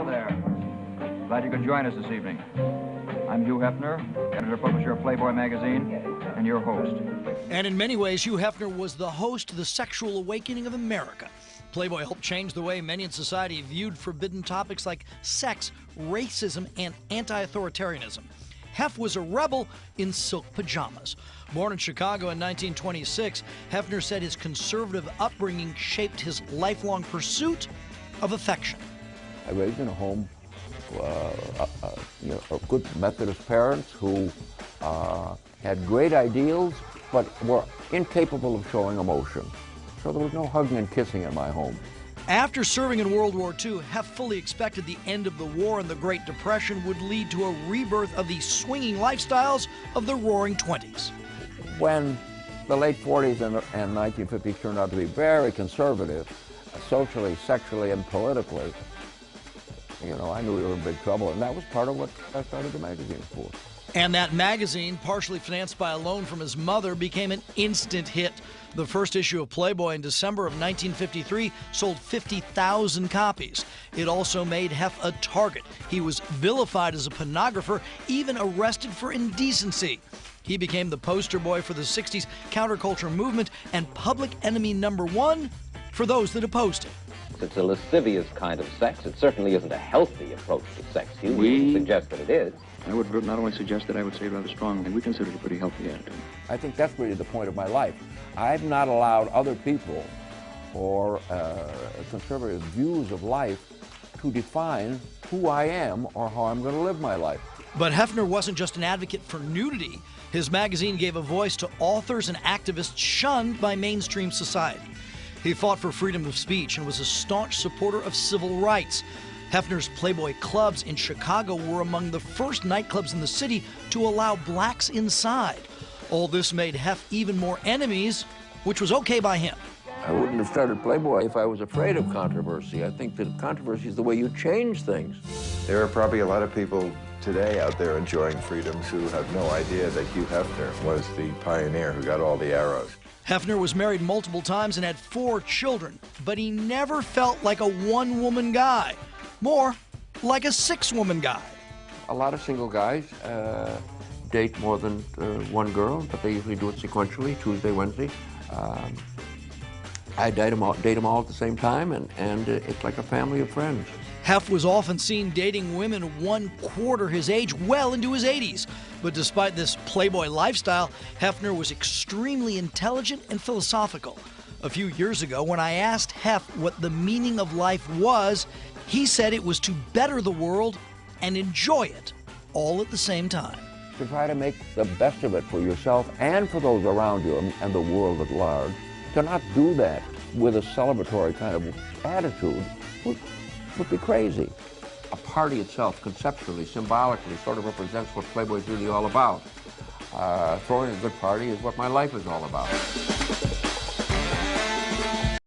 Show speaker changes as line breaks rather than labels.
Hello there. Glad you could join us this evening. I'm Hugh Hefner, editor-publisher of Playboy magazine, and your host.
And in many ways, Hugh Hefner was the host of the sexual awakening of America. Playboy helped change the way many in society viewed forbidden topics like sex, racism, and anti-authoritarianism. Hef was a rebel in silk pajamas. Born in Chicago in 1926, Hefner said his conservative upbringing shaped his lifelong pursuit of affection.
I raised in a home of good Methodist parents who had great ideals, but were incapable of showing emotion. So there was no hugging and kissing in my home.
After serving in World War II, Hef fully expected the end of the war and the Great Depression would lead to a rebirth of the swinging lifestyles of the Roaring '20s.
When the late 40s and 1950s turned out to be very conservative, socially, sexually, and politically, I knew we were in big trouble, and that was part of what I started the magazine for.
And that magazine, partially financed by a loan from his mother, became an instant hit. The first issue of Playboy in December of 1953 sold 50,000 copies. It also made Hef a target. He was vilified as a pornographer, even arrested for indecency. He became the poster boy for the 60s counterculture movement and public enemy #1 for those that opposed him.
It's a lascivious kind of sex. It certainly isn't a healthy approach to sex. You wouldn't suggest that it is.
I would not only suggest it, I would say rather strongly. We consider it a pretty healthy attitude.
I think that's really the point of my life. I've not allowed other people or conservative views of life to define who I am or how I'm going to live my life.
But Hefner wasn't just an advocate for nudity. His magazine gave a voice to authors and activists shunned by mainstream society. He fought for freedom of speech and was a staunch supporter of civil rights. Hefner's Playboy clubs in Chicago were among the first nightclubs in the city to allow blacks inside. All this made Hef even more enemies, which was okay by him.
I wouldn't have started Playboy if I was afraid of controversy. I think that controversy is the way you change things.
There are probably a lot of people today out there enjoying freedoms who have no idea that Hugh Hefner was the pioneer who got all the arrows.
Hefner was married multiple times and had 4 children, but he never felt like a one-woman guy, more like a 6-woman guy.
A lot of single guys date more than one girl, but they usually do it sequentially, Tuesday, Wednesday. I date them all at the same time, and it's like a family of friends.
Hef was often seen dating women 1/4 his age, well into his 80s. But despite this Playboy lifestyle, Hefner was extremely intelligent and philosophical. A few years ago, when I asked Hef what the meaning of life was, he said it was to better the world and enjoy it all at the same time.
To try to make the best of it for yourself and for those around you and the world at large. To not do that with a celebratory kind of attitude would be crazy. A party itself, conceptually, symbolically, sort of represents what Playboy is really all about. Throwing a good party is what my life is all about.